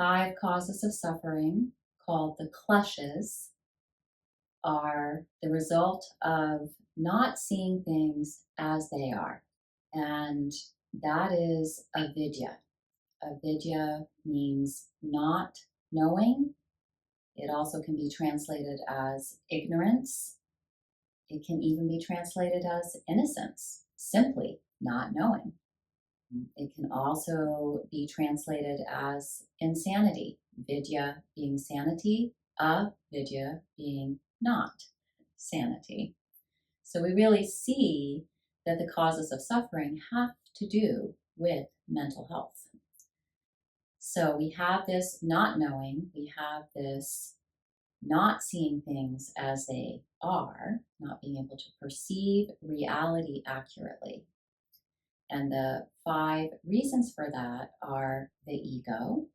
5 causes of suffering, called the kleshes, are the result of not seeing things as they are. And that is avidya. Avidya means not knowing. It also can be translated as ignorance. It can even be translated as innocence, simply not knowing. It can also be translated as insanity, vidya being sanity, avidya being not sanity. So we really see that the causes of suffering have to do with mental health. So we have this not knowing, we have this not seeing things as they are, not being able to perceive reality accurately. And the 5 reasons for that are the ego,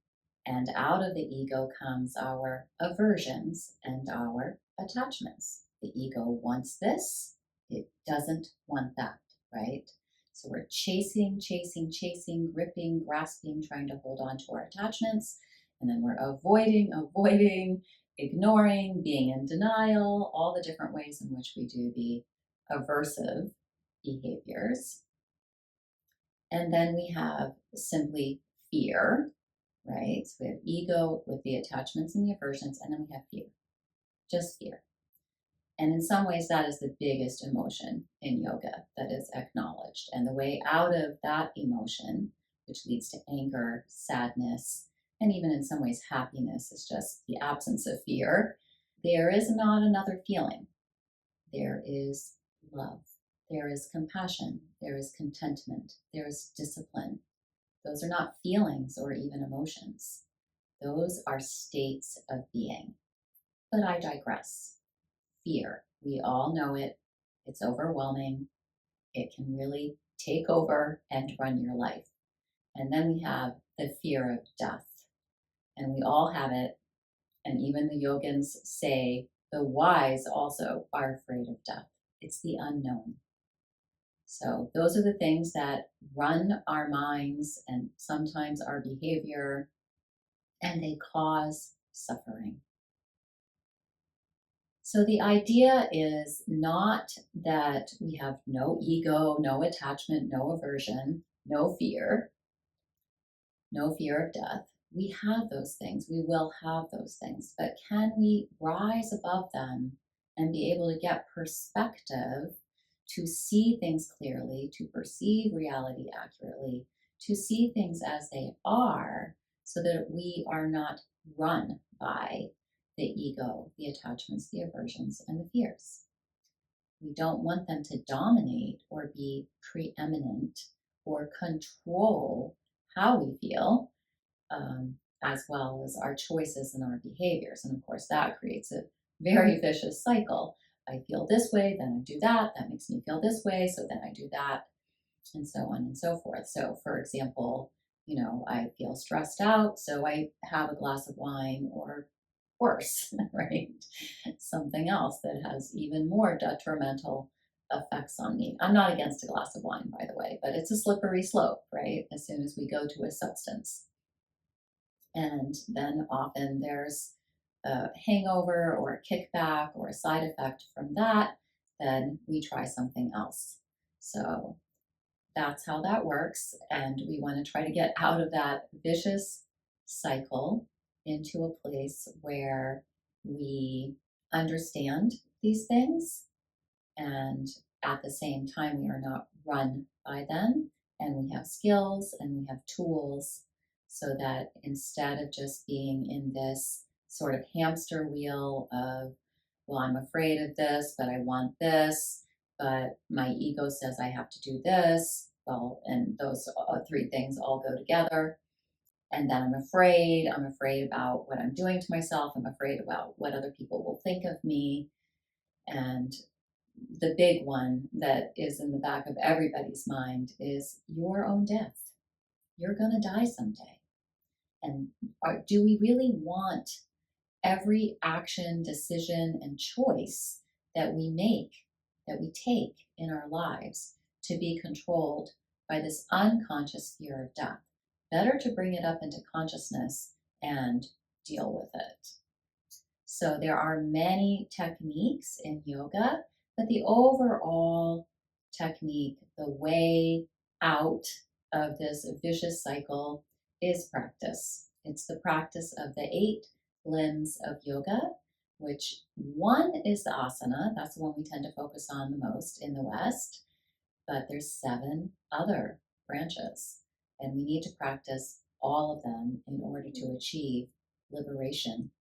and out of the ego comes our aversions and our attachments. The ego wants this, it doesn't want that, right? So we're chasing, gripping, grasping, trying to hold on to our attachments, and then we're avoiding, ignoring, being in denial, all the different ways in which we do the aversive behaviors. And then we have simply fear, right? So we have ego with the attachments and the aversions, and then we have fear, just fear. And in some ways, that is the biggest emotion in yoga that is acknowledged. And the way out of that emotion, which leads to anger, sadness, and even in some ways happiness, is just the absence of fear. There is not another feeling. There is love. There is compassion. There is contentment. There is discipline. Those are not feelings or even emotions. Those are states of being. But I digress. Fear. We all know it. It's overwhelming. It can really take over and run your life. And then we have the fear of death. And we all have it. And even the yogins say the wise also are afraid of death. It's the unknown. So those are the things that run our minds and sometimes our behavior, and they cause suffering. So the idea is not that we have no ego, no attachment, no aversion, no fear of death. We have those things. We will have those things. But can we rise above them and be able to get perspective to see things clearly, to perceive reality accurately, to see things as they are, so that we are not run by the ego, the attachments, the aversions, and the fears. We don't want them to dominate or be preeminent or control how we feel, as well as our choices and our behaviors. And of course, that creates a very vicious cycle. I feel this way, then I do that. That makes me feel this way, so then I do that, and so on and so forth. So, for example, I feel stressed out, so I have a glass of wine, or worse, right? Something else that has even more detrimental effects on me. I'm not against a glass of wine, by the way, but it's a slippery slope, right? As soon as we go to a substance. And then often there's a hangover or a kickback or a side effect from that, then we try something else. So that's how that works. And we want to try to get out of that vicious cycle into a place where we understand these things, and at the same time, we are not run by them, and we have skills and we have tools, so that instead of just being in this sort of hamster wheel of, well, I'm afraid of this, but I want this, but my ego says I have to do this. Well, and those 3 things all go together. And then I'm afraid about what I'm doing to myself. I'm afraid about what other people will think of me. And the big one that is in the back of everybody's mind is your own death. You're going to die someday. And do we really want every action, decision, and choice that we make, that we take in our lives, to be controlled by this unconscious fear of death? Better to bring it up into consciousness and deal with it. So there are many techniques in yoga, but the overall technique, the way out of this vicious cycle is practice. It's the practice of the 8 limbs of yoga, which one is the asana. That's the one we tend to focus on the most in the West, but there's 7 other branches, and we need to practice all of them in order to achieve liberation,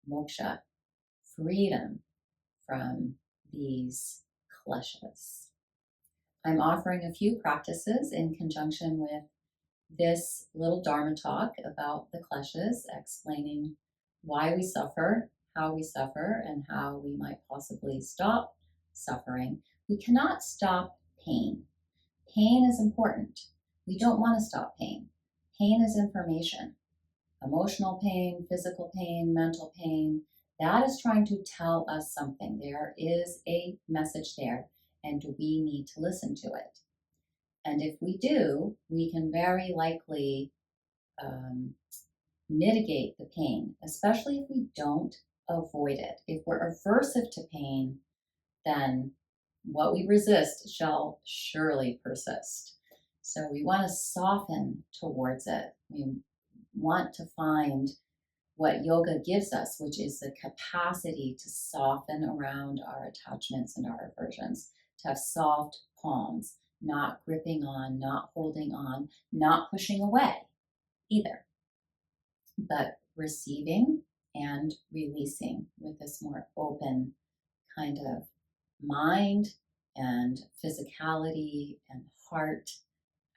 moksha, freedom from these kleshas. I'm offering a few practices in conjunction with this little Dharma talk about the kleshas, explaining why we suffer, how we suffer, and how we might possibly stop suffering. We cannot stop pain. Pain is important. We don't want to stop pain. Pain is information. Emotional pain, physical pain, mental pain, that is trying to tell us something. There is a message there, and we need to listen to it. And if we do, we can very likely mitigate the pain, especially if we don't avoid it. If we're aversive to pain, then what we resist shall surely persist. So we want to soften towards it. We want to find what yoga gives us, which is the capacity to soften around our attachments and our aversions, to have soft palms, not gripping on, not holding on, not pushing away either, but receiving and releasing with this more open kind of mind and physicality and heart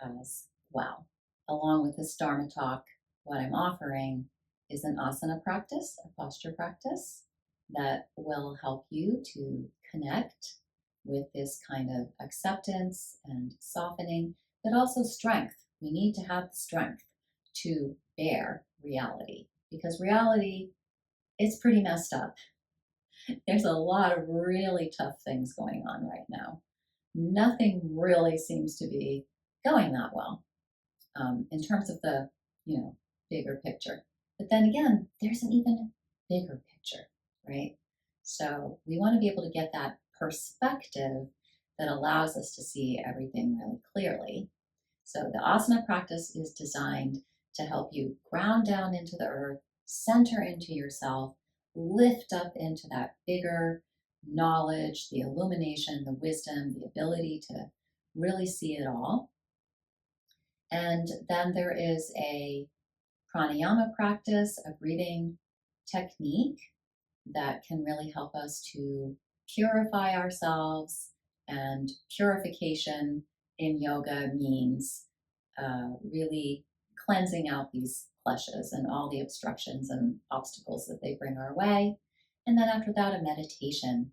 as well. Along with this Dharma talk, what I'm offering is an asana practice, a posture practice that will help you to connect with this kind of acceptance and softening, but also strength. We need to have the strength to bear reality, because reality is pretty messed up. There's a lot of really tough things going on right now. Nothing really seems to be going that well in terms of the, bigger picture. But then again, there's an even bigger picture, right? So we want to be able to get that perspective that allows us to see everything really clearly. So the asana practice is designed to help you ground down into the earth, center into yourself, lift up into that bigger knowledge, the illumination, the wisdom, the ability to really see it all. And then there is a pranayama practice, a breathing technique that can really help us to purify ourselves. And purification in yoga means really cleansing out these kleshas and all the obstructions and obstacles that they bring our way. And then after that, a meditation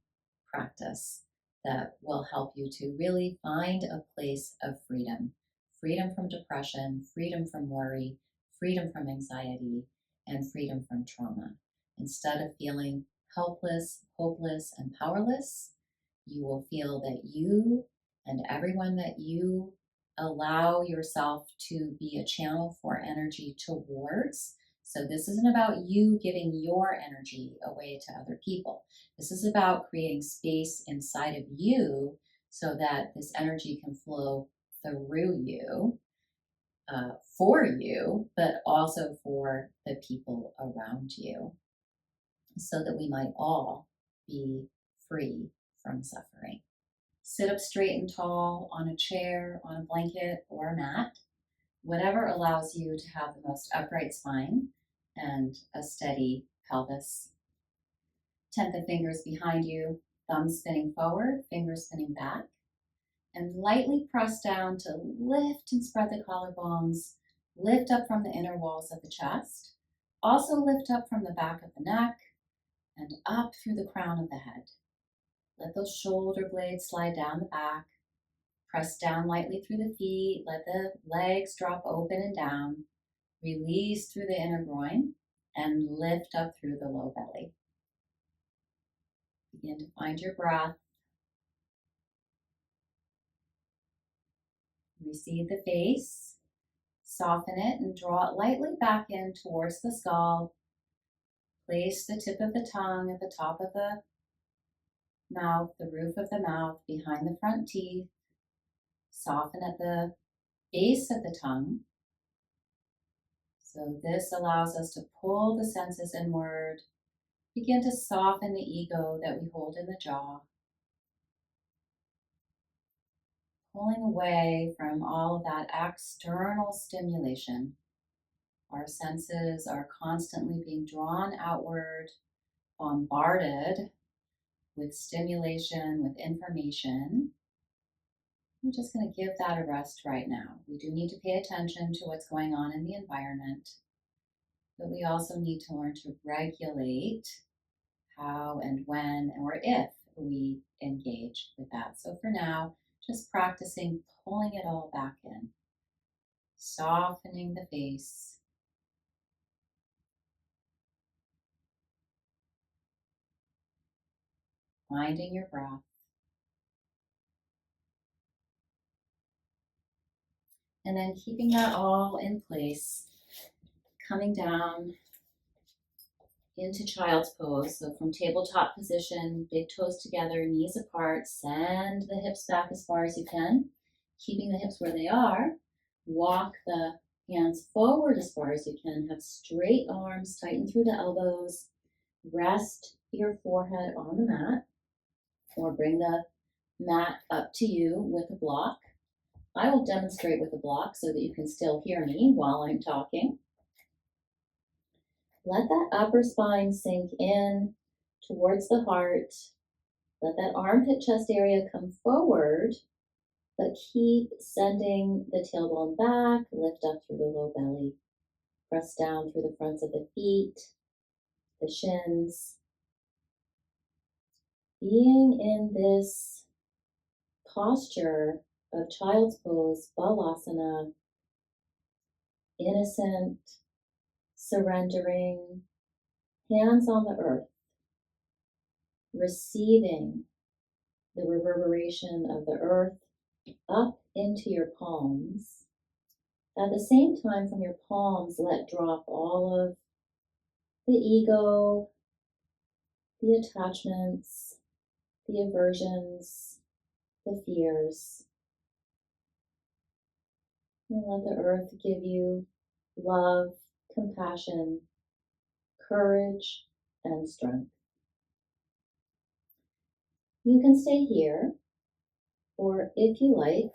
practice that will help you to really find a place of freedom. Freedom from depression, freedom from worry, freedom from anxiety, and freedom from trauma. Instead of feeling helpless, hopeless, and powerless, you will feel that you and everyone that you allow yourself to be a channel for energy towards. So this isn't about you giving your energy away to other people. This is about creating space inside of you so that this energy can flow through you, for you, but also for the people around you, so that we might all be free from suffering. Sit up straight and tall on a chair, on a blanket, or a mat, whatever allows you to have the most upright spine and a steady pelvis. Tent the fingers behind you, thumbs spinning forward, fingers spinning back, and lightly press down to lift and spread the collarbones, lift up from the inner walls of the chest, also lift up from the back of the neck and up through the crown of the head. Let those shoulder blades slide down the back. Press down lightly through the feet. Let the legs drop open and down. Release through the inner groin and lift up through the low belly. Begin to find your breath. Receive the face. Soften it and draw it lightly back in towards the skull. Place the tip of the tongue at the top of the mouth, the roof of the mouth, behind the front teeth. Soften at the base of the tongue. So this allows us to pull the senses inward, begin to soften the ego that we hold in the jaw, pulling away from all of that external stimulation. Our senses are constantly being drawn outward, bombarded with stimulation, with information. I'm just going to give that a rest right now. We do need to pay attention to what's going on in the environment, but we also need to learn to regulate how and when or if we engage with that. So for now, just practicing pulling it all back in, softening the face, finding your breath, and then keeping that all in place, coming down into child's pose. So from tabletop position, big toes together, knees apart, send the hips back as far as you can, keeping the hips where they are. Walk the hands forward as far as you can. Have straight arms, tighten through the elbows. Rest your forehead on the mat, or bring the mat up to you with a block. I will demonstrate with a block so that you can still hear me while I'm talking. Let that upper spine sink in towards the heart. Let that armpit chest area come forward, but keep sending the tailbone back. Lift up through the low belly. Press down through the fronts of the feet, the shins. Being in this posture of child's pose, balasana, innocent, surrendering, hands on the earth, receiving the reverberation of the earth up into your palms. At the same time, from your palms, let drop all of the ego, the attachments, the aversions, the fears. And let the earth give you love, compassion, courage, and strength. You can stay here, or if you like,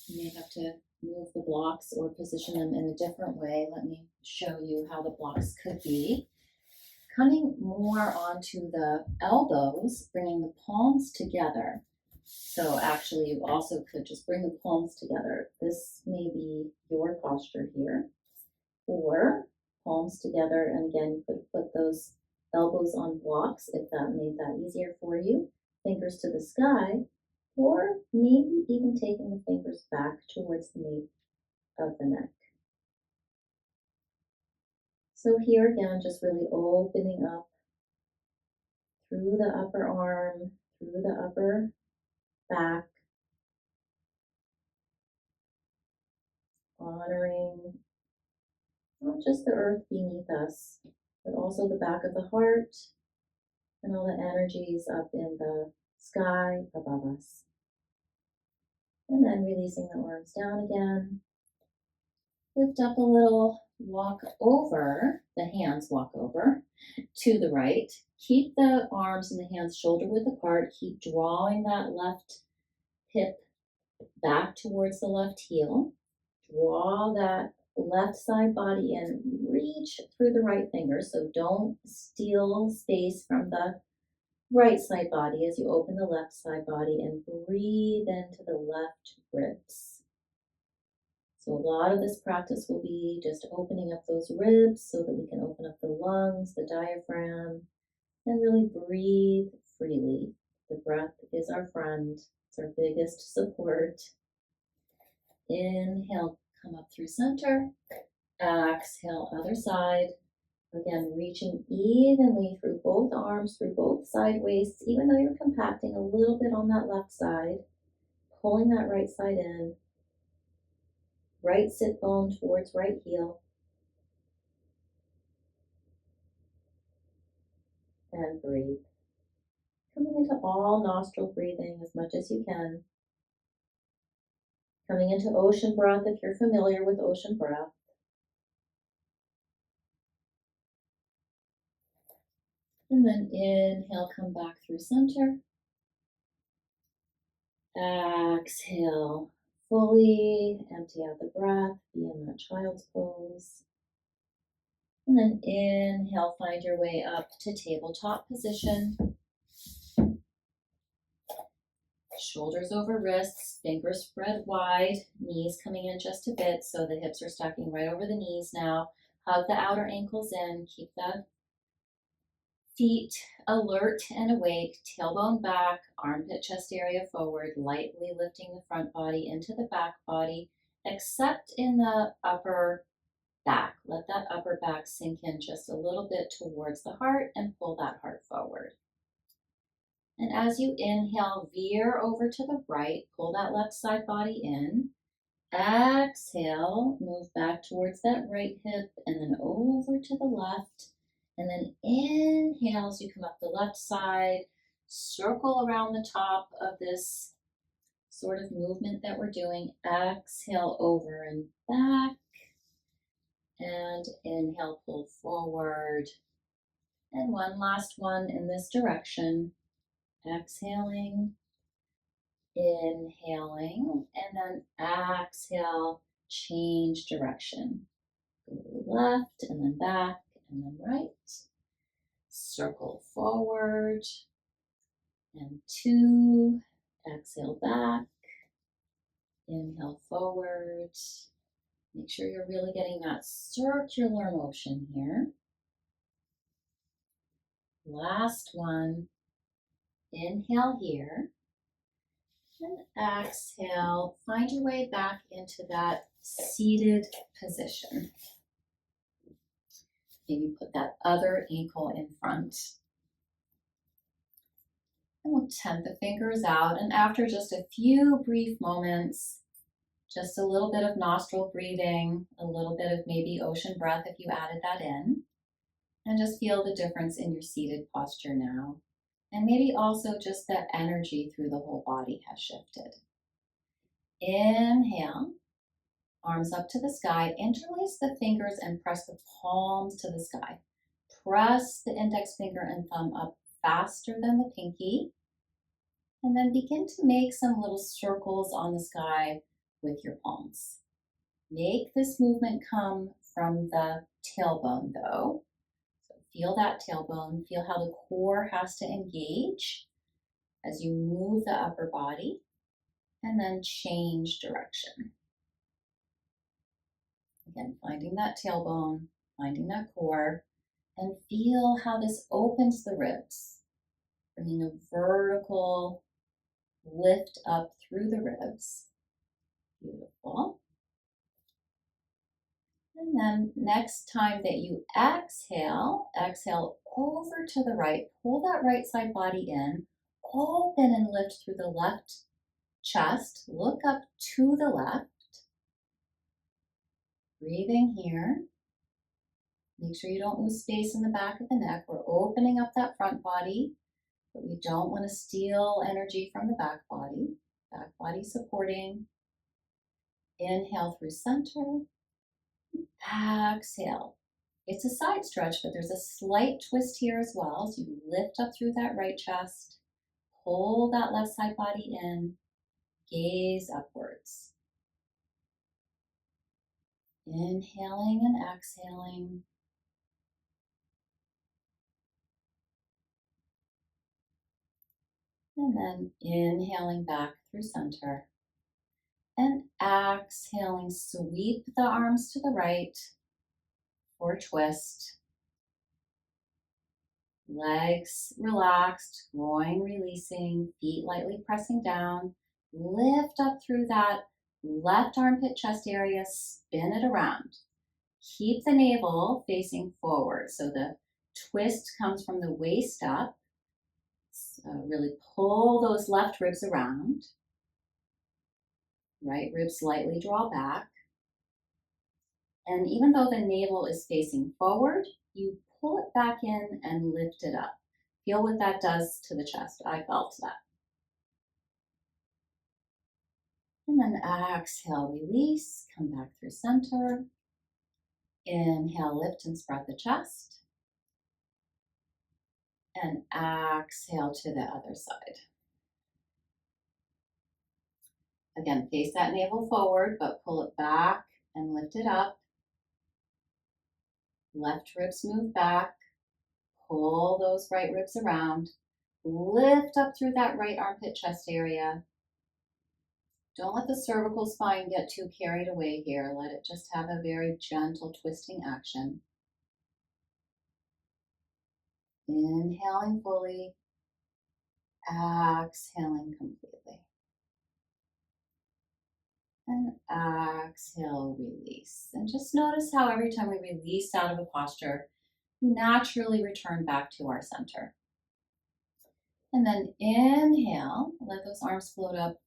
you may have to move the blocks or position them in a different way. Let me show you how the blocks could be. Coming more onto the elbows, bringing the palms together. So actually you also could just bring the palms together. This may be your posture here. Or palms together, and again, you could put those elbows on blocks if that made that easier for you. Fingers to the sky, or maybe even taking the fingers back towards the nape of the neck. So here again, just really opening up through the upper arm, through the upper back, honoring not just the earth beneath us, but also the back of the heart and all the energies up in the sky above us. And then releasing the arms down again. Lift up a little, walk over, the hands walk over to the right. Keep the arms and the hands shoulder width apart. Keep drawing that left hip back towards the left heel. Draw that left side body in. Reach through the right finger. So don't steal space from the right side body as you open the left side body, and breathe into the left ribs. So a lot of this practice will be just opening up those ribs so that we can open up the lungs, the diaphragm, and really breathe freely. The breath is our friend. It's our biggest support. Inhale, come up through center. Exhale, other side. Again, reaching evenly through both arms, through both side waists, even though you're compacting a little bit on that left side, pulling that right side in, right sit bone towards right heel. And breathe. Coming into all nostril breathing as much as you can. Coming into ocean breath if you're familiar with ocean breath. And then inhale, come back through center. Exhale, fully empty out the breath, be in that child's pose. And then inhale, find your way up to tabletop position. Shoulders over wrists, fingers spread wide, knees coming in just a bit so the hips are stacking right over the knees now. Hug the outer ankles in, keep the feet alert and awake, tailbone back, armpit chest area forward, lightly lifting the front body into the back body, except in the upper back. Let that upper back sink in just a little bit towards the heart and pull that heart forward. And as you inhale, veer over to the right, pull that left side body in. Exhale, move back towards that right hip and then over to the left. And then inhale as you come up the left side, circle around the top of this sort of movement that we're doing. Exhale over and back. And inhale, pull forward. And one last one in this direction. Exhaling, inhaling, and then exhale, change direction. Go to the left and then back and then right. Circle forward and 2. Exhale back. Inhale forward. Make sure you're really getting that circular motion here. Last one. Inhale here. And exhale. Find your way back into that seated position. Maybe put that other ankle in front. And we'll tent the fingers out. And after just a few brief moments, just a little bit of nostril breathing, a little bit of maybe ocean breath if you added that in. And just feel the difference in your seated posture now. And maybe also just the energy through the whole body has shifted. Inhale, arms up to the sky. Interlace the fingers and press the palms to the sky. Press the index finger and thumb up faster than the pinky. And then begin to make some little circles on the sky with your palms. Make this movement come from the tailbone though. So feel that tailbone, feel how the core has to engage as you move the upper body and then change direction. Again, finding that tailbone, finding that core, and feel how this opens the ribs, bringing a vertical lift up through the ribs. Beautiful. And then next time that you exhale, exhale over to the right, pull that right side body in, open and lift through the left chest, look up to the left. Breathing here. Make sure you don't lose space in the back of the neck. We're opening up that front body, but we don't want to steal energy from the back body. Back body supporting. Inhale through center. Exhale. It's a side stretch, but there's a slight twist here as well. So you lift up through that right chest, pull that left side body in, gaze upwards. Inhaling and exhaling. And then inhaling back through center. And exhaling, sweep the arms to the right for a twist. Legs relaxed, groin releasing, feet lightly pressing down. Lift up through that left armpit chest area, spin it around. Keep the navel facing forward. So the twist comes from the waist up. So really pull those left ribs around. Right rib slightly draw back. And even though the navel is facing forward, you pull it back in and lift it up. Feel what that does to the chest. I felt that. And then exhale, release, come back through center. Inhale, lift and spread the chest. And exhale to the other side. Again, face that navel forward, but pull it back and lift it up. Left ribs move back. Pull those right ribs around. Lift up through that right armpit chest area. Don't let the cervical spine get too carried away here. Let it just have a very gentle twisting action. Inhaling fully. Exhaling completely. And exhale, release. And just notice how every time we release out of a posture, we naturally return back to our center. And then inhale, let those arms float up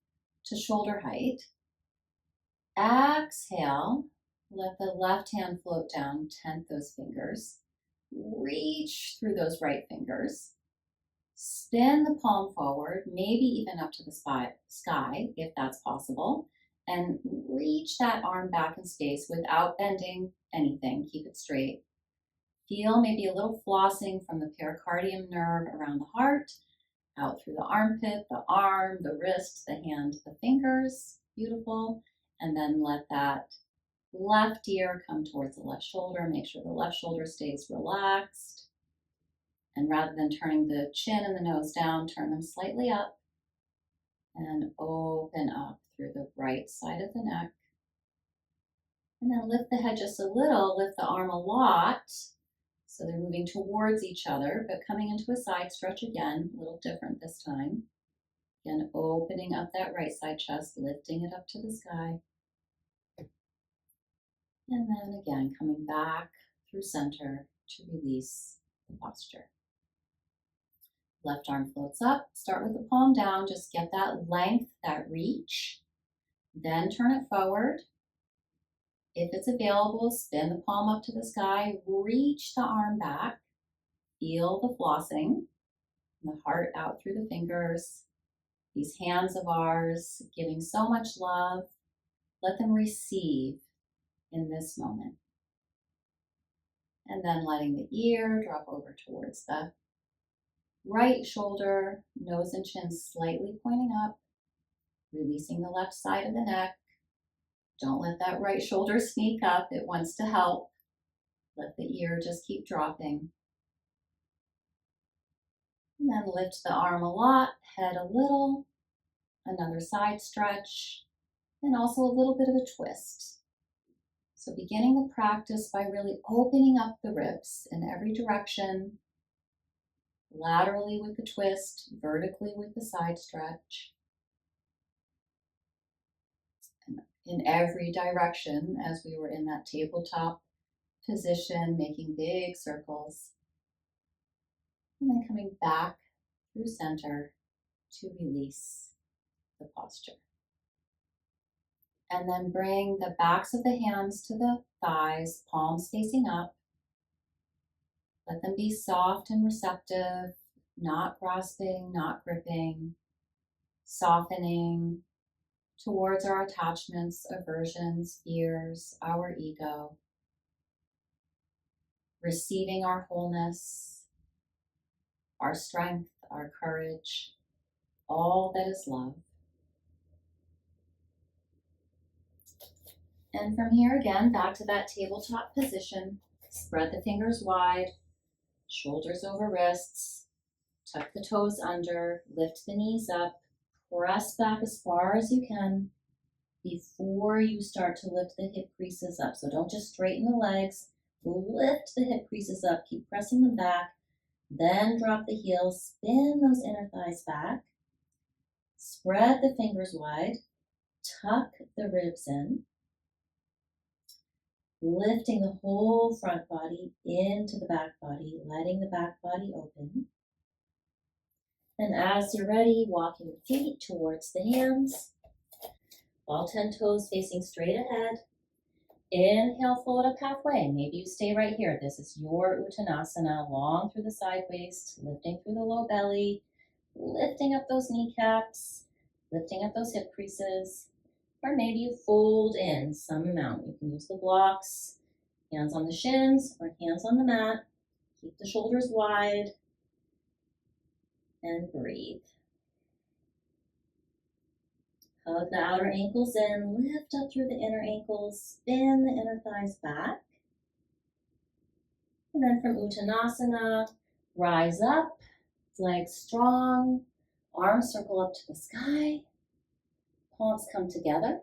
to shoulder height. Exhale, let the left hand float down, tent those fingers. Reach through those right fingers. Spin the palm forward, maybe even up to the sky, if that's possible. And reach that arm back in space without bending anything. Keep it straight. Feel maybe a little flossing from the pericardium nerve around the heart, out through the armpit, the arm, the wrist, the hand, the fingers. Beautiful. And then let that left ear come towards the left shoulder. Make sure the left shoulder stays relaxed. And rather than turning the chin and the nose down, turn them slightly up and open up through the right side of the neck. And then lift the head just a little, lift the arm a lot. So they're moving towards each other, but coming into a side stretch again, a little different this time. Again, opening up that right side chest, lifting it up to the sky. And then again, coming back through center to release the posture. Left arm floats up, start with the palm down, just get that length, that reach. Then turn it forward. If it's available, spin the palm up to the sky, reach the arm back, feel the flossing, the heart out through the fingers. These hands of ours giving so much love, let them receive in this moment. And then letting the ear drop over towards the right shoulder, nose and chin slightly pointing up, releasing the left side of the neck. Don't let that right shoulder sneak up. It wants to help. Let the ear just keep dropping. And then lift the arm a lot, head a little, another side stretch, and also a little bit of a twist. So beginning the practice by really opening up the ribs in every direction, laterally with the twist, vertically with the side stretch. And in every direction as we were in that tabletop position, making big circles. And then coming back through center to release the posture. And then bring the backs of the hands to the thighs, palms facing up. Let them be soft and receptive, not grasping, not gripping, softening towards our attachments, aversions, fears, our ego. Receiving our wholeness, our strength, our courage, all that is love. And from here again, back to that tabletop position. Spread the fingers wide, shoulders over wrists, tuck the toes under, lift the knees up, press back as far as you can before you start to lift the hip creases up. So don't just straighten the legs, lift the hip creases up, keep pressing them back, then drop the heels, spin those inner thighs back, spread the fingers wide, tuck the ribs in, lifting the whole front body into the back body, letting the back body open. And as you're ready, walking the feet towards the hands, all 10 toes facing straight ahead. Inhale, float up halfway. Maybe you stay right here. This is your Uttanasana, long through the side waist, lifting through the low belly, lifting up those kneecaps, lifting up those hip creases. Or maybe you fold in some amount. You can use the blocks, hands on the shins or hands on the mat. Keep the shoulders wide and breathe. Hug the outer ankles in, lift up through the inner ankles, spin the inner thighs back. And then from Uttanasana, rise up, legs strong, arms circle up to the sky, palms come together.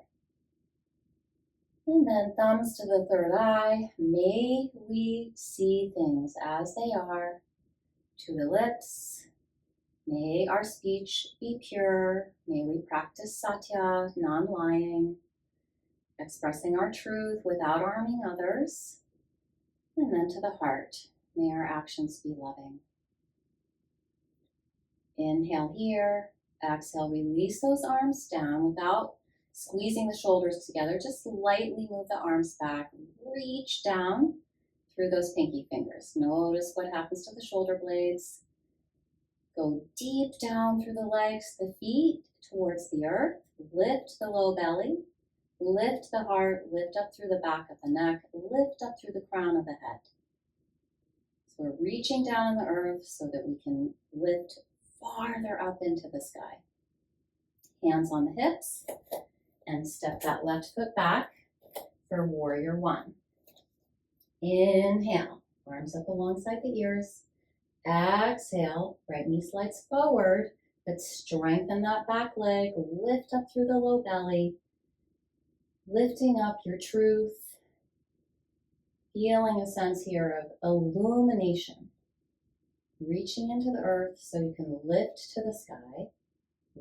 And then thumbs to the third eye. May we see things as they are to the lips. May our speech be pure. May we practice satya, non-lying, expressing our truth without harming others. And then to the heart. May our actions be loving. Inhale here. Exhale, release those arms down without squeezing the shoulders together. Just lightly move the arms back. Reach down through those pinky fingers. Notice what happens to the shoulder blades. Go deep down through the legs, the feet towards the earth. Lift the low belly. Lift the heart. Lift up through the back of the neck. Lift up through the crown of the head. So we're reaching down in the earth so that we can lift farther up into the sky. Hands on the hips. And step that left foot back for warrior one. Inhale, arms up alongside the ears. Exhale, right knee slides forward, but strengthen that back leg. Lift up through the low belly, lifting up your truth. Feeling a sense here of illumination, reaching into the earth so you can lift to the sky.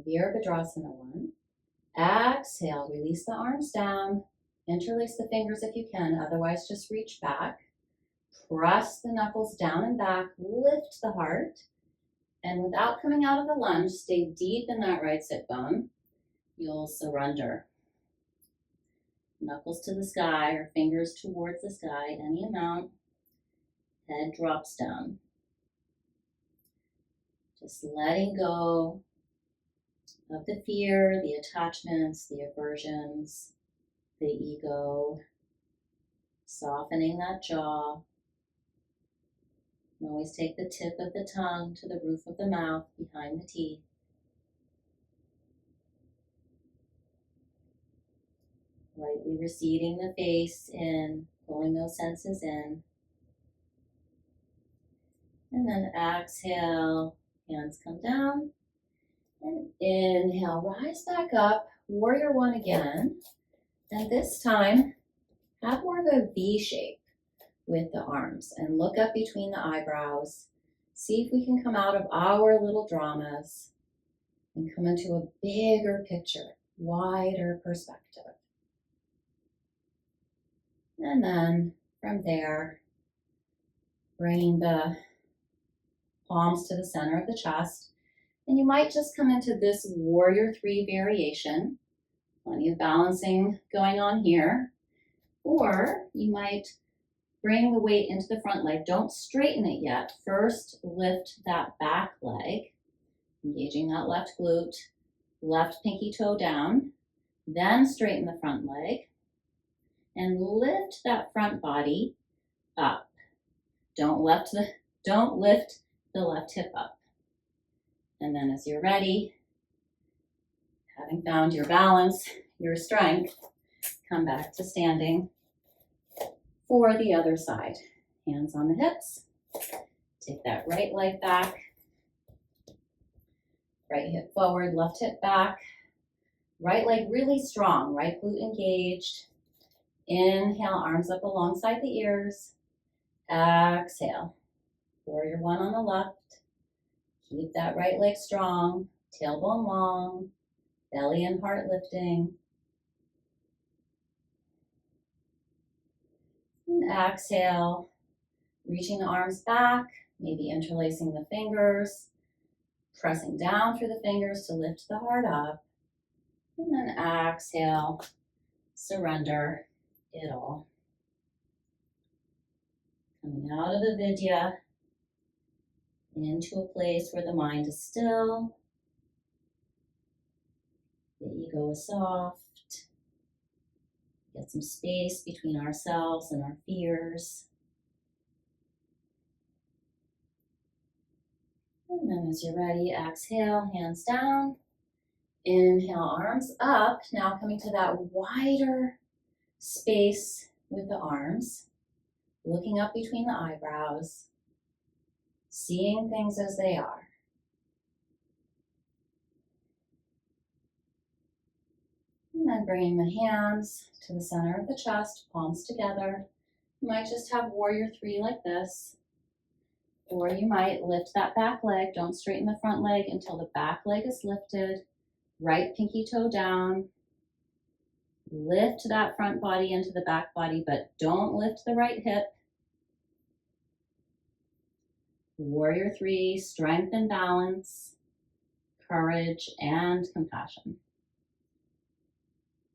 Virabhadrasana one. Exhale, release the arms down, interlace the fingers if you can, otherwise just reach back. Press the knuckles down and back, lift the heart, and without coming out of the lunge, stay deep in that right sit bone. You'll surrender. Knuckles to the sky or fingers towards the sky, any amount. Head drops down. Just letting go of the fear, the attachments, the aversions, the ego, softening that jaw. And always take the tip of the tongue to the roof of the mouth behind the teeth. Lightly receding the face in, pulling those senses in. And then exhale, hands come down. And inhale, rise back up, warrior one again. And this time, have more of a V shape with the arms and look up between the eyebrows. See if we can come out of our little dramas and come into a bigger picture, wider perspective. And then from there, bringing the palms to the center of the chest. And you might just come into this warrior three variation. Plenty of balancing going on here. Or you might bring the weight into the front leg. Don't straighten it yet. First, lift that back leg, engaging that left glute, left pinky toe down. Then straighten the front leg and lift that front body up. Don't lift the left hip up. And then as you're ready, having found your balance, your strength, come back to standing for the other side. Hands on the hips. Take that right leg back. Right hip forward, left hip back. Right leg really strong, right glute engaged. Inhale, arms up alongside the ears. Exhale. Warrior one on the left. Keep that right leg strong, tailbone long, belly and heart lifting. And exhale, reaching the arms back, maybe interlacing the fingers, pressing down through the fingers to lift the heart up. And then exhale, surrender it all. Coming out of avidya into a place where the mind is still, the ego is soft. Get some space between ourselves and our fears. And then as you're ready, exhale, hands down. Inhale, arms up. Now coming to that wider space with the arms. Looking up between the eyebrows. Seeing things as they are. And then bringing the hands to the center of the chest, palms together. You might just have warrior three like this. Or you might lift that back leg. Don't straighten the front leg until the back leg is lifted. Right pinky toe down. Lift that front body into the back body, but don't lift the right hip. Warrior three, strength and balance, courage and compassion.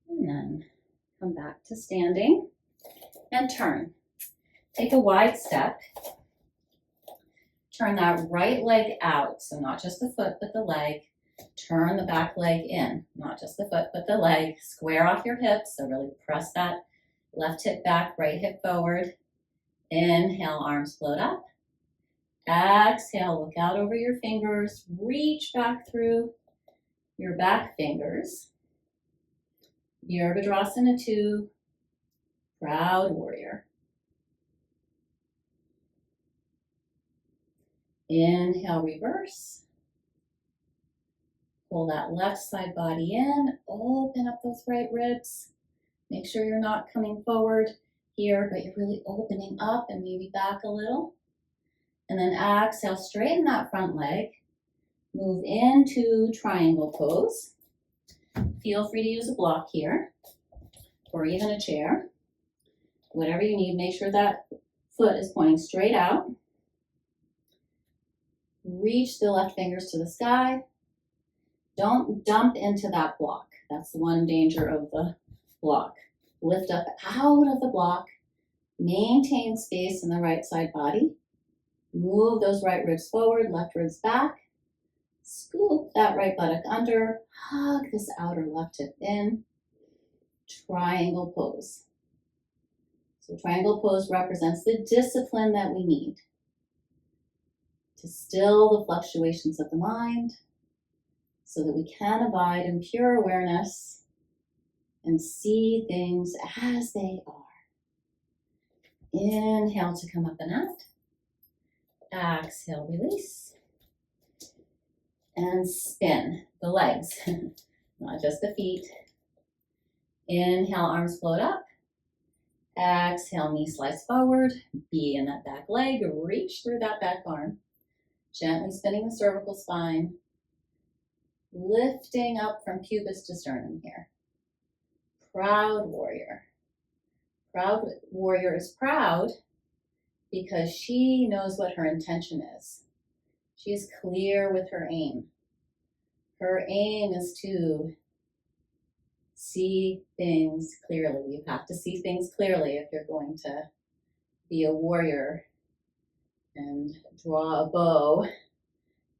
And then come back to standing and turn. Take a wide step. Turn that right leg out, so not just the foot, but the leg. Turn the back leg in, not just the foot, but the leg. Square off your hips, so really press that left hip back, right hip forward. Inhale, arms float up. Exhale, look out over your fingers. Reach back through your back fingers. Virabhadrasana 2, proud warrior. Inhale, reverse. Pull that left side body in. Open up those right ribs. Make sure you're not coming forward here, but you're really opening up and maybe back a little. And then exhale, straighten that front leg. Move into triangle pose. Feel free to use a block here or even a chair. Whatever you need, make sure that foot is pointing straight out. Reach the left fingers to the sky. Don't dump into that block. That's the one danger of the block. Lift up out of the block. Maintain space in the right side body. Move those right ribs forward, left ribs back. Scoop that right buttock under. Hug this outer left hip in. Triangle pose. So triangle pose represents the discipline that we need to still the fluctuations of the mind so that we can abide in pure awareness and see things as they are. Inhale to come up and out. Exhale, release. And spin the legs, not just the feet. Inhale, arms float up. Exhale, knee slice forward. Be in that back leg. Reach through that back arm. Gently spinning the cervical spine. Lifting up from pubis to sternum here. Proud warrior. Proud warrior is proud because she knows what her intention is. She is clear with her aim. Her aim is to see things clearly. You have to see things clearly if you're going to be a warrior and draw a bow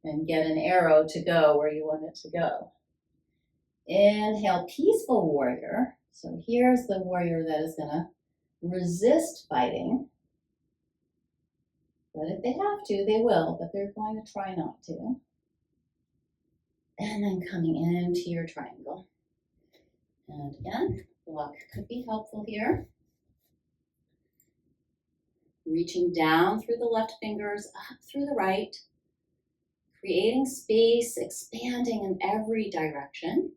and get an arrow to go where you want it to go. Inhale, peaceful warrior. So here's the warrior that is going to resist fighting. But if they have to, they will, but they're going to try not to. And then coming into your triangle. And again, block could be helpful here. Reaching down through the left fingers, up through the right. Creating space, expanding in every direction.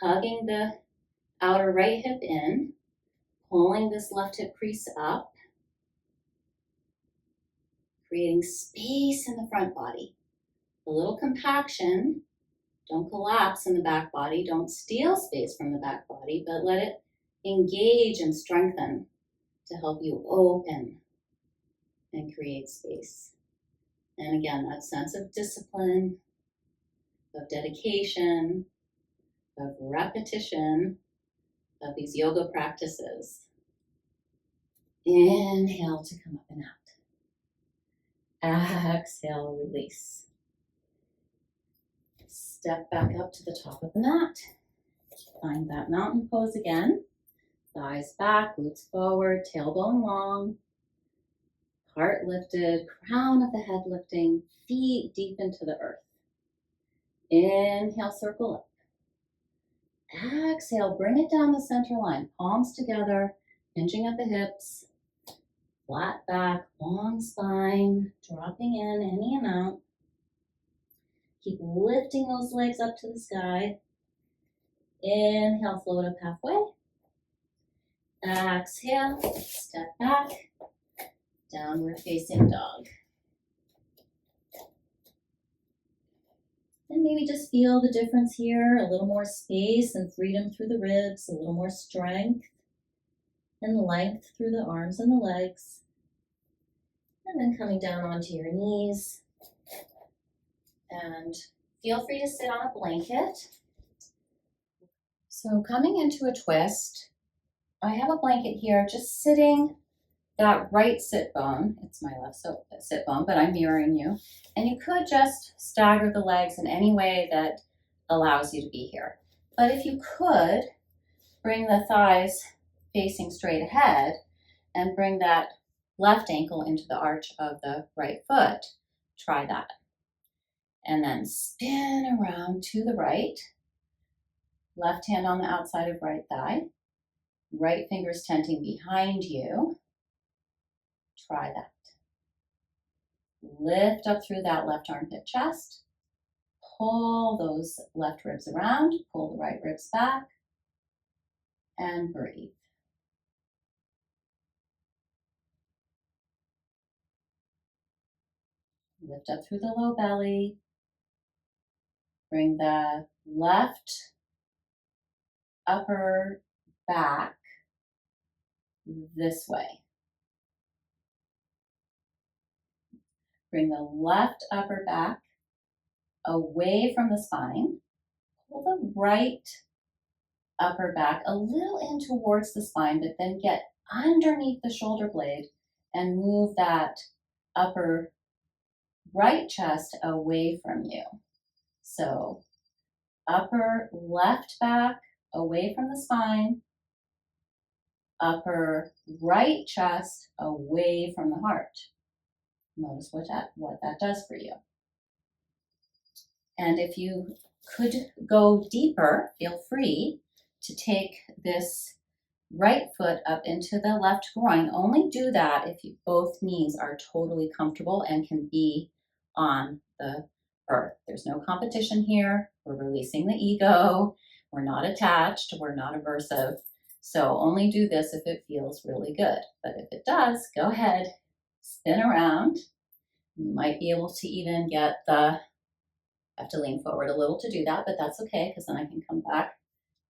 Hugging the outer right hip in. Pulling this left hip crease up. Creating space in the front body. A little compaction. Don't collapse in the back body. Don't steal space from the back body, but let it engage and strengthen to help you open and create space. And again, that sense of discipline, of dedication, of repetition of these yoga practices. Inhale to come up and out. Exhale, release. Step back up to the top of the mat. Find that mountain pose again. Thighs back, glutes forward, tailbone long. Heart lifted, crown of the head lifting, feet deep into the earth. Inhale, circle up. Exhale, bring it down the center line. Palms together, hinging at the hips. Flat back, long spine, dropping in any amount. Keep lifting those legs up to the sky. Inhale, float up halfway. Exhale, step back, downward facing dog. And maybe just feel the difference here, a little more space and freedom through the ribs, a little more strength and length through the arms and the legs. And then coming down onto your knees. And feel free to sit on a blanket. So coming into a twist, I have a blanket here just sitting that right sit bone. It's my left sit bone, but I'm mirroring you. And you could just stagger the legs in any way that allows you to be here. But if you could, bring the thighs facing straight ahead and bring that left ankle into the arch of the right foot. Try that. And then spin around to the right. Left hand on the outside of right thigh. Right fingers tenting behind you. Try that. Lift up through that left armpit chest. Pull those left ribs around. Pull the right ribs back. And breathe. Lift up through the low belly. Bring the left upper back this way. Bring the left upper back away from the spine. Pull the right upper back a little in towards the spine, but then get underneath the shoulder blade and move that upper right chest away from you. So upper left back away from the spine, upper right chest away from the heart. Notice what that does for you. And if you could go deeper, feel free to take this right foot up into the left groin. Only do that if both knees are totally comfortable and can be on the earth. There's no competition here. We're releasing the ego. We're not attached. We're not aversive. So only do this if it feels really good. But if it does, go ahead, spin around. You might be able to even get I have to lean forward a little to do that, but that's okay because then I can come back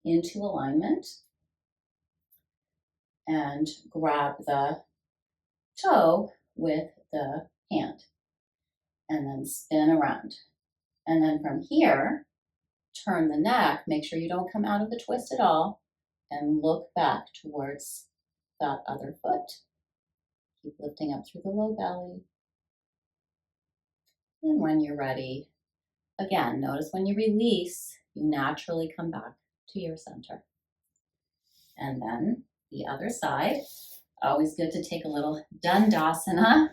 into alignment and grab the toe with the hand and then spin around. And then from here, turn the neck, make sure you don't come out of the twist at all, and look back towards that other foot. Keep lifting up through the low belly. And when you're ready, again, notice when you release, you naturally come back to your center. And then the other side, always good to take a little Dandasana,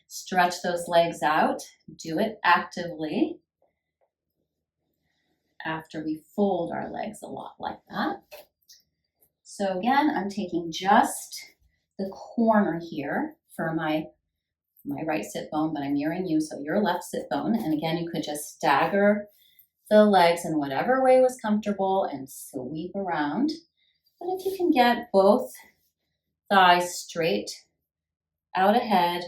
stretch those legs out, do it actively after we fold our legs a lot like that. So again, I'm taking just the corner here for my right sit bone, but I'm mirroring you, so your left sit bone. And again, you could just stagger the legs in whatever way was comfortable and sweep around. But if you can get both thighs straight out ahead,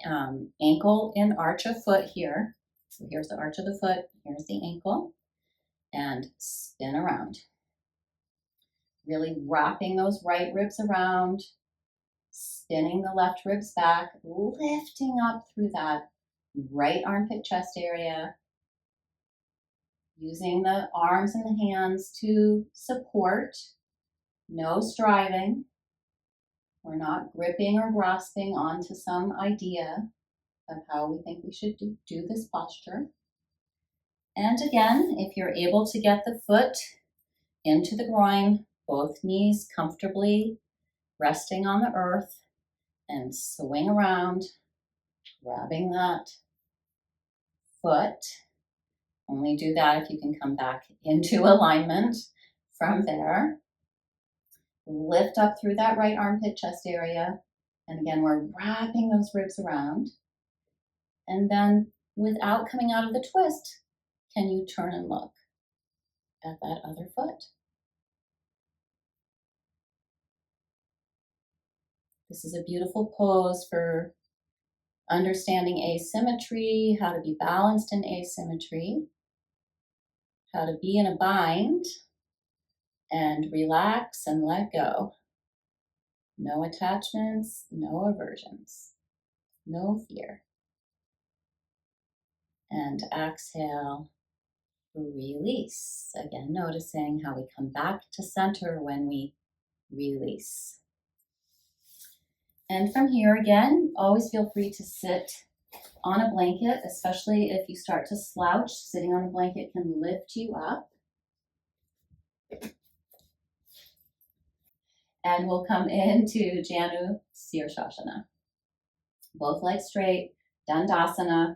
ankle in arch of foot here. So here's the arch of the foot, here's the ankle, and spin around. Really wrapping those right ribs around, spinning the left ribs back, lifting up through that right armpit chest area, using the arms and the hands to support, no striving. We're not gripping or grasping onto some idea. of how we think we should do this posture. And again, if you're able to get the foot into the groin, both knees comfortably resting on the earth, and swing around, grabbing that foot. Only do that if you can come back into alignment from there. Lift up through that right armpit chest area. And again, we're wrapping those ribs around. And then without coming out of the twist, can you turn and look at that other foot? This is a beautiful pose for understanding asymmetry, how to be balanced in asymmetry, how to be in a bind and relax and let go. No attachments, no aversions, no fear. And exhale, release. Again, noticing how we come back to center when we release. And from here again, always feel free to sit on a blanket, especially if you start to slouch. Sitting on a blanket can lift you up. And we'll come into Janu Sirsasana. Both legs straight, Dandasana,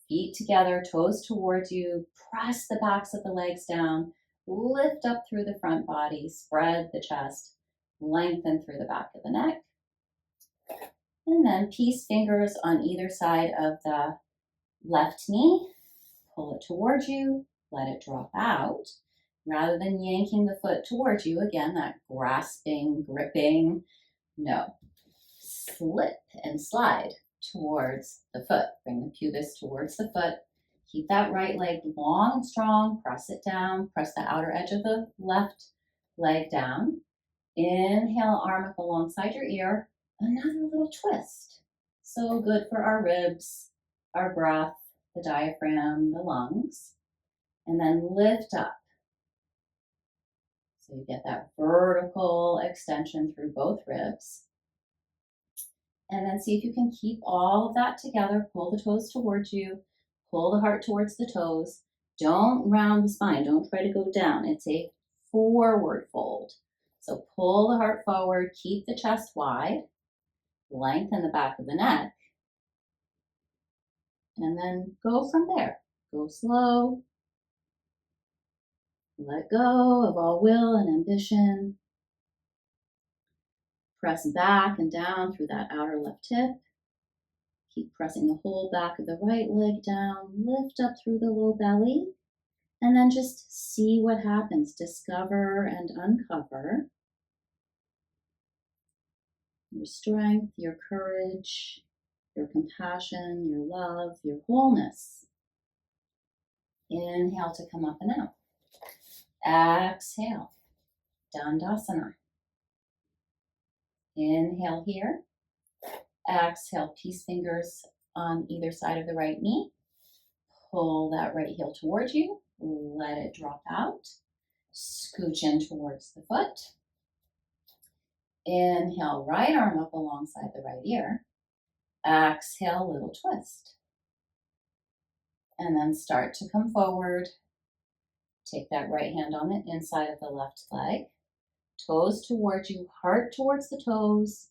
feet together, toes towards you. Press the backs of the legs down. Lift up through the front body, spread the chest, lengthen through the back of the neck. And then peace fingers on either side of the left knee. Pull it towards you, let it drop out. Rather than yanking the foot towards you, again, that grasping, gripping, no. Slip and slide towards the foot. Bring the pubis towards the foot. Keep that right leg long and strong. Press it down. Press the outer edge of the left leg down. Inhale, arm up alongside your ear. Another little twist. So good for our ribs, our breath, the diaphragm, the lungs. And then lift up. So you get that vertical extension through both ribs. And then see if you can keep all of that together. Pull the toes towards you. Pull the heart towards the toes. Don't round the spine. Don't try to go down. It's a forward fold. So pull the heart forward. Keep the chest wide. Lengthen the back of the neck. And then go from there. Go slow. Let go of all will and ambition. Press back and down through that outer left hip. Keep pressing the whole back of the right leg down. Lift up through the low belly. And then just see what happens. Discover and uncover your strength, your courage, your compassion, your love, your wholeness. Inhale to come up and out. Exhale, Dandasana. Inhale here. Exhale, peace fingers on either side of the right knee. Pull that right heel towards you. Let it drop out. Scooch in towards the foot. Inhale, right arm up alongside the right ear. Exhale, little twist. And then start to come forward. Take that right hand on the inside of the left leg. Toes towards you, heart towards the toes.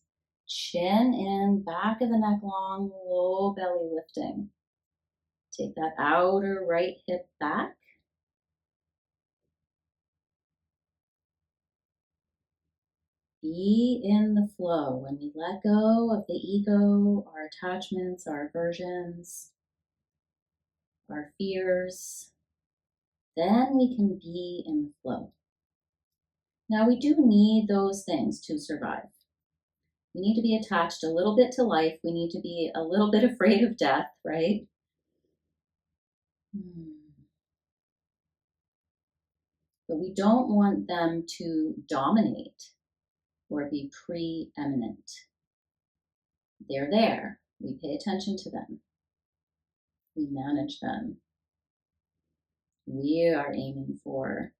Chin in, back of the neck long, low belly lifting. Take that outer right hip back. Be in the flow. When we let go of the ego, our attachments, our aversions, our fears, then we can be in the flow. Now, we do need those things to survive. We need to be attached a little bit to life. We need to be a little bit afraid of death, right? But we don't want them to dominate or be preeminent. They're there. We pay attention to them. We manage them. We are aiming for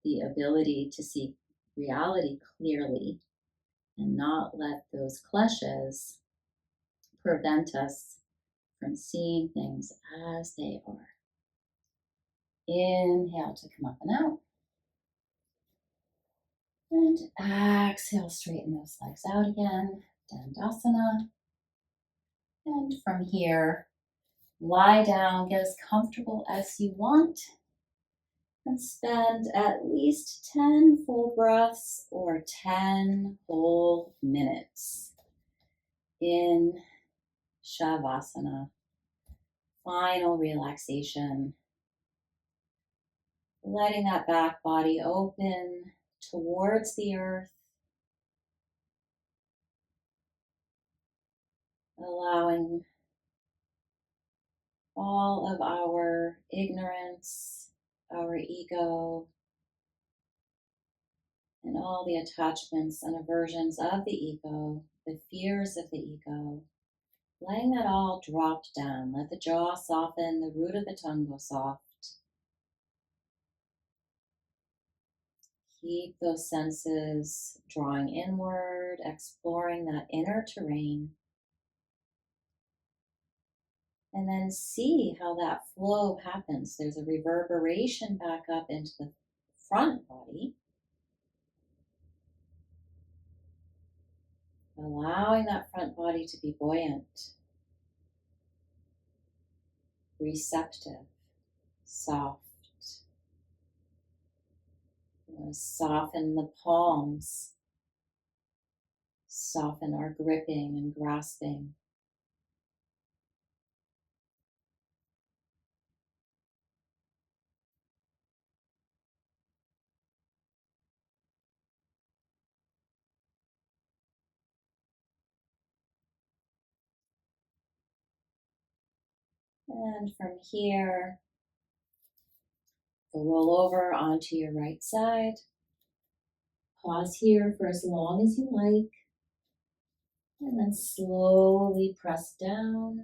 the ability to see reality clearly and not let those clashes prevent us from seeing things as they are. Inhale to come up and out. And exhale, straighten those legs out again. Dandasana. And from here, lie down, get as comfortable as you want, and spend at least 10 full breaths or 10 whole minutes in Shavasana. Final relaxation. Letting that back body open towards the earth. Allowing all of our ignorance, our ego, and all the attachments and aversions of the ego, the fears of the ego, letting that all drop down. Let the jaw soften, the root of the tongue go soft. Keep those senses drawing inward, exploring that inner terrain. And then see how that flow happens. There's a reverberation back up into the front body. Allowing that front body to be buoyant, receptive, soft. Soften the palms. Soften our gripping and grasping. And from here, roll over onto your right side. Pause here for as long as you like. And then slowly press down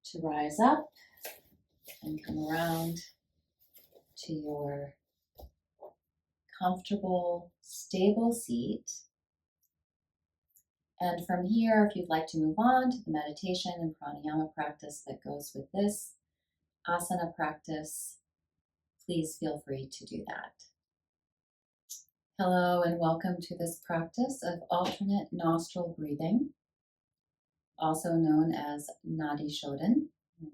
to rise up and come around to your comfortable, stable seat. And from here, if you'd like to move on to the meditation and pranayama practice that goes with this asana practice, please feel free to do that. Hello and welcome to this practice of alternate nostril breathing, also known as Nadi Shodhan,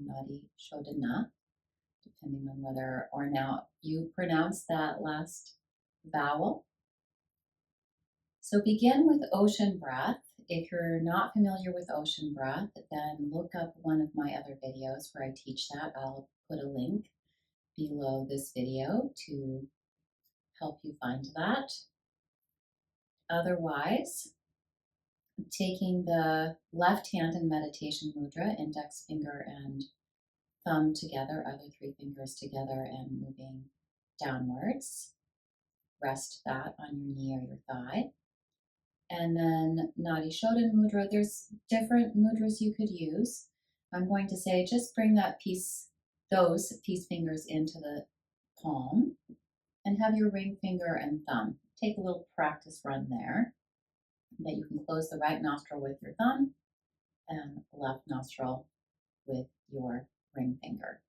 Nadi Shodhana, depending on whether or not you pronounce that last vowel. So begin with ocean breath. If you're not familiar with ocean breath, then look up one of my other videos where I teach that. I'll put a link below this video to help you find that. Otherwise, taking the left hand in meditation mudra, index finger and thumb together, other three fingers together, and moving downwards. Rest that on your knee or your thigh. And then Nadi Shodhan mudra, there's different mudras you could use. I'm going to say just bring those peace fingers into the palm and have your ring finger and thumb. Take a little practice run there. That you can close the right nostril with your thumb and left nostril with your ring finger.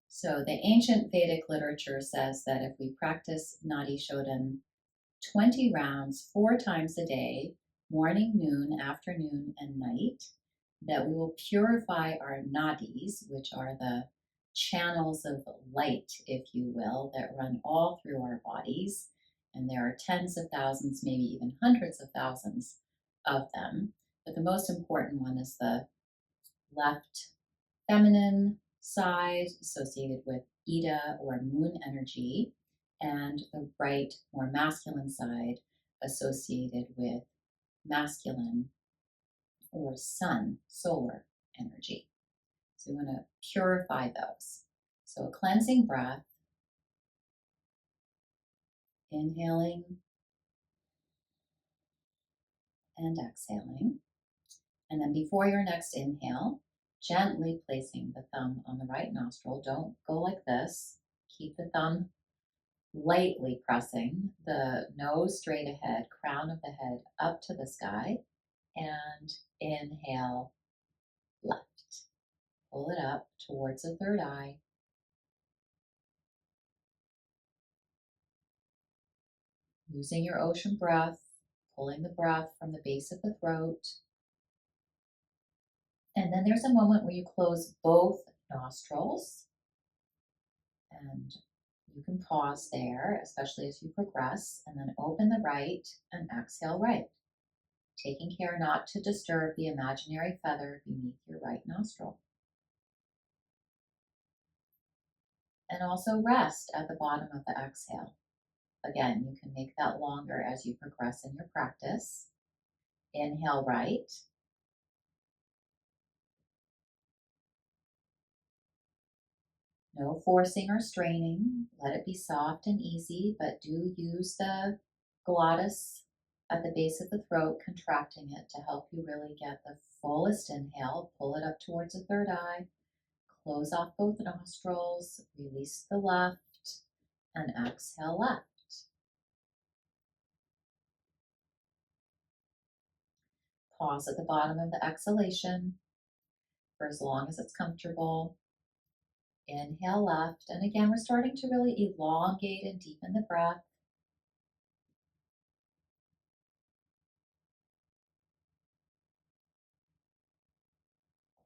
So the ancient Vedic literature says that if we practice Nadi Shodhan 20 rounds 4 times a day, morning, noon, afternoon, and night, that we will purify our nadis, which are the channels of light, if you will, that run all through our bodies. And there are tens of thousands, maybe even hundreds of thousands of them. But the most important one is the left feminine side associated with Ida or moon energy, and the right, more masculine side associated with masculine or sun, solar energy. So we want to purify those. So a cleansing breath, inhaling and exhaling. And then before your next inhale, gently placing the thumb on the right nostril. Don't go like this. Keep the thumb lightly pressing the nose straight ahead, crown of the head up to the sky, and inhale left. Pull it up towards the third eye. Using your ocean breath, pulling the breath from the base of the throat. And then there's a moment where you close both nostrils, and you can pause there, especially as you progress, and then open the right and exhale right, taking care not to disturb the imaginary feather beneath your right nostril. And also rest at the bottom of the exhale. Again, you can make that longer as you progress in your practice. Inhale right. No forcing or straining. Let it be soft and easy, but do use the glottis at the base of the throat, contracting it to help you really get the fullest inhale. Pull it up towards the third eye. Close off both nostrils. Release the left and exhale left. Pause at the bottom of the exhalation for as long as it's comfortable. Inhale left. And again, we're starting to really elongate and deepen the breath.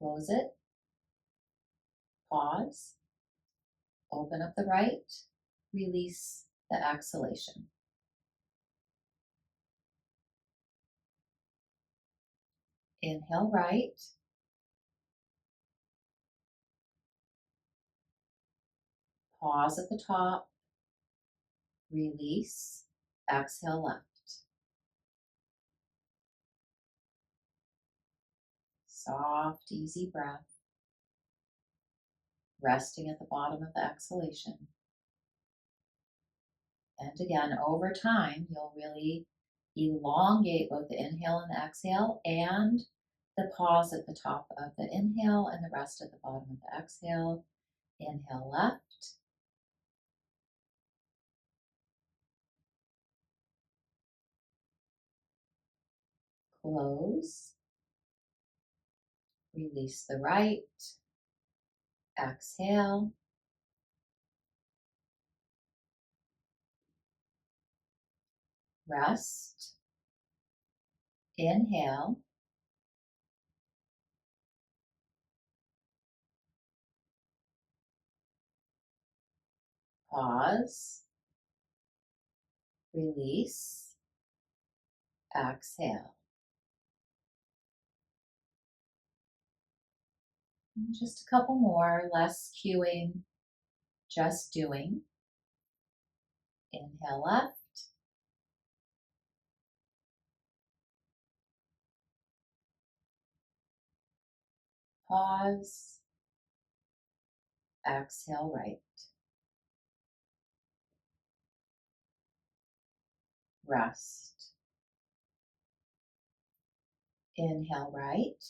Close it. Pause. Open up the right. Release the exhalation. Inhale right. Pause at the top. Release. Exhale left. Soft, easy breath. Resting at the bottom of the exhalation. And again, over time, you'll really elongate both the inhale and the exhale, and the pause at the top of the inhale and the rest at the bottom of the exhale. Inhale left. Close. Release the right. Exhale. Rest. Inhale. Pause. Release. Exhale. And just a couple more, less cueing, just doing. Inhale left. Pause. Exhale right. Rest. Inhale right.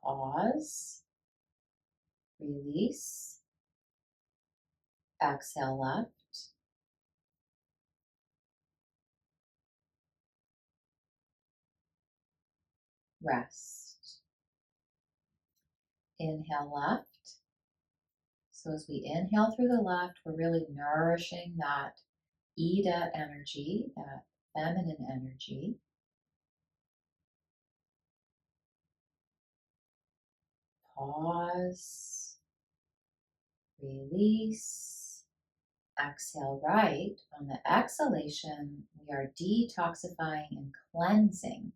Pause. Release. Exhale left. Rest. Inhale left. So as we inhale through the left, we're really nourishing that Ida energy, that feminine energy. Pause. Release. Exhale right. On the exhalation, we are detoxifying and cleansing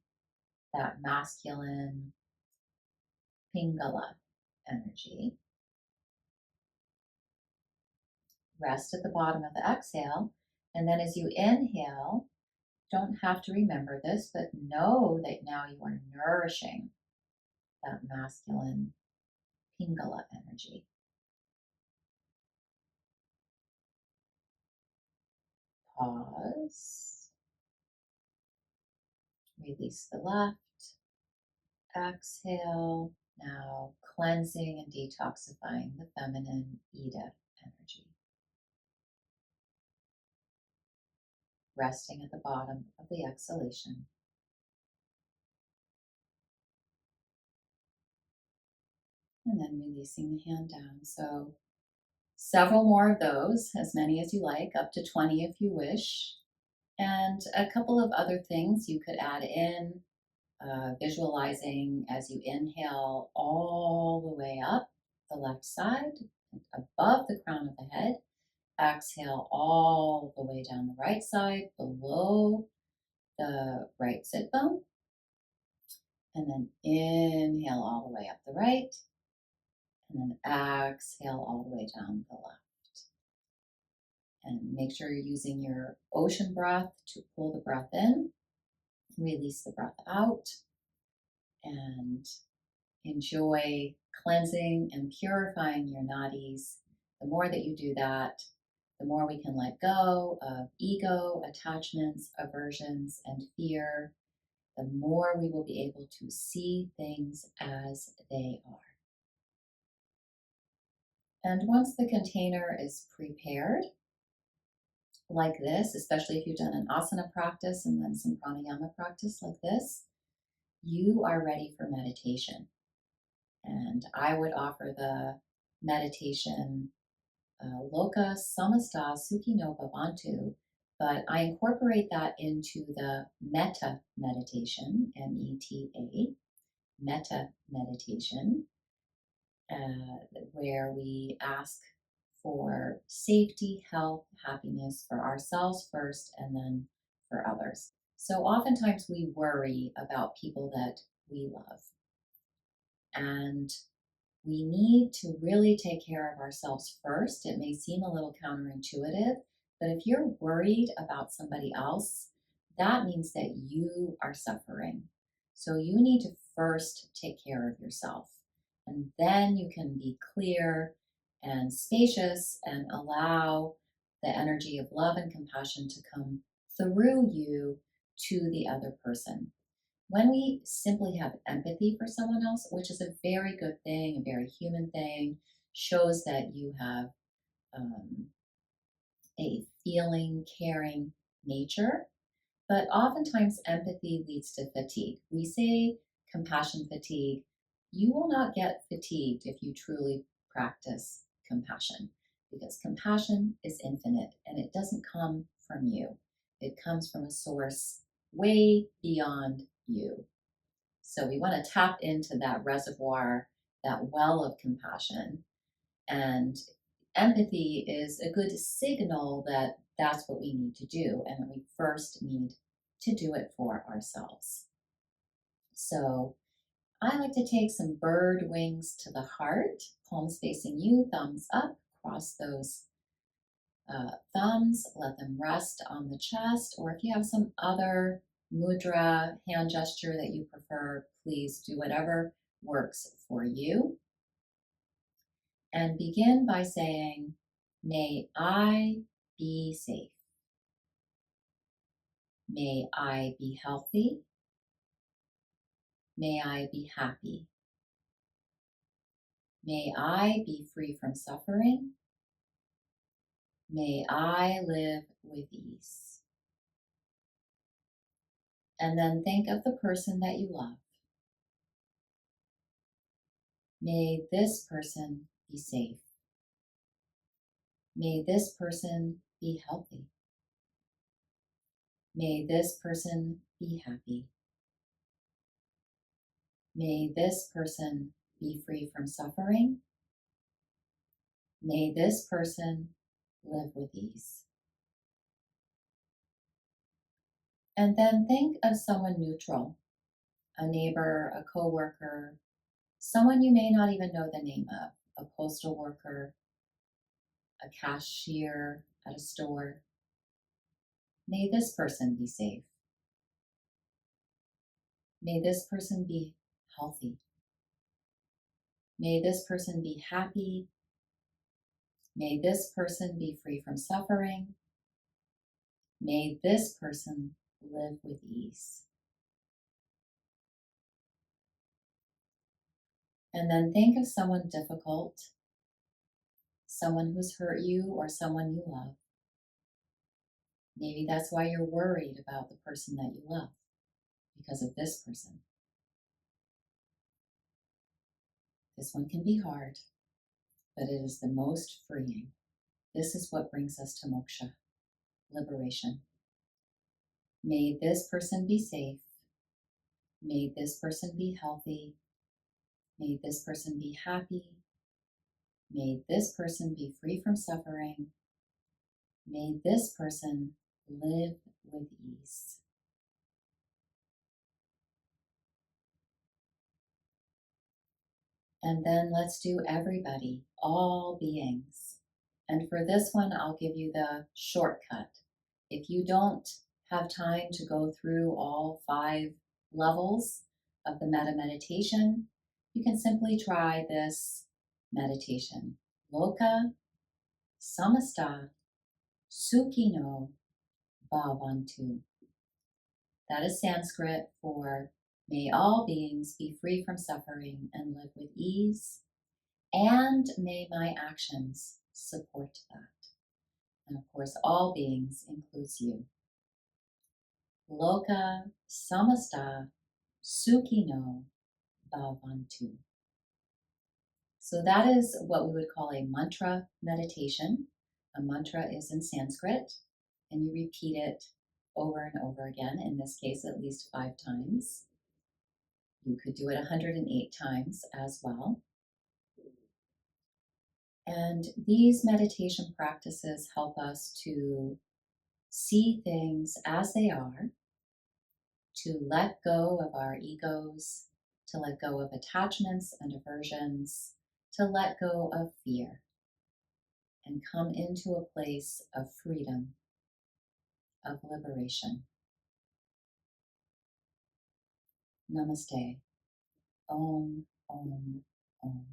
that masculine Pingala energy. Rest at the bottom of the exhale. And then as you inhale, don't have to remember this, but know that now you are nourishing that masculine Pingala energy. Pause. Release the left. Exhale. Now cleansing and detoxifying the feminine Ida energy. resting at the bottom of the exhalation. And then releasing the hand down. So several more of those, as many as you like, up to 20 if you wish. And a couple of other things you could add in, visualizing as you inhale all the way up the left side, above the crown of the head. Exhale all the way down the right side, below the right sit bone. And then inhale all the way up the right. And then exhale all the way down the left. And make sure you're using your ocean breath to pull the breath in, release the breath out, and enjoy cleansing and purifying your nadis. The more that you do that, the more we can let go of ego, attachments, aversions, and fear, the more we will be able to see things as they are. And once the container is prepared, like this, especially if you've done an asana practice and then some pranayama practice like this, you are ready for meditation. And I would offer the meditation Loka Samasta Sukhi no Bhavantu, but I incorporate that into the metta meditation, META, metta meditation, where we ask for safety, health, happiness for ourselves first and then for others. So oftentimes we worry about people that we love. And we need to really take care of ourselves first. It may seem a little counterintuitive, but if you're worried about somebody else, that means that you are suffering. So you need to first take care of yourself. And then you can be clear and spacious and allow the energy of love and compassion to come through you to the other person. When we simply have empathy for someone else, which is a very good thing, a very human thing, shows that you have um, a feeling, caring nature. But oftentimes, empathy leads to fatigue. We say compassion fatigue. You will not get fatigued if you truly practice compassion, because compassion is infinite and it doesn't come from you. It comes from a source way beyond you. So we want to tap into that reservoir, that well of compassion. And empathy is a good signal that that's what we need to do and that we first need to do it for ourselves. So I like to take some bird wings to the heart, palms facing you, thumbs up, cross those thumbs, let them rest on the chest, or if you have some other mudra, hand gesture that you prefer, please do whatever works for you. And begin by saying, may I be safe. May I be healthy. May I be happy. May I be free from suffering. May I live with ease. And then think of the person that you love. May this person be safe. May this person be healthy. May this person be happy. May this person be free from suffering. May this person live with ease. And then think of someone neutral, a neighbor, a coworker, someone you may not even know the name of, a postal worker, a cashier at a store. May this person be safe. May this person be healthy. May this person be happy. May this person be free from suffering. May this person live with ease. And then think of someone difficult, someone who's hurt you or someone you love. Maybe that's why you're worried about the person that you love, because of this person. This one can be hard, but it is the most freeing. This is what brings us to moksha, liberation. May this person be safe. May this person be healthy. May this person be happy. May this person be free from suffering. May this person live with ease. And then let's do everybody, all beings. And for this one, I'll give you the shortcut. If you don't have time to go through all 5 levels of the metta meditation, you can simply try this meditation. Loka samasta sukhino bhavantu. That is Sanskrit for may all beings be free from suffering and live with ease, and may my actions support that. And of course, all beings includes you. Loka samasta sukhino bhavantu. So that is what we would call a mantra meditation. A mantra is in Sanskrit, and you repeat it over and over again, in this case, at least 5 times. You could do it 108 times as well. And these meditation practices help us to see things as they are, to let go of our egos, to let go of attachments and aversions, to let go of fear, and come into a place of freedom, of liberation. Namaste. Om, Om, Om.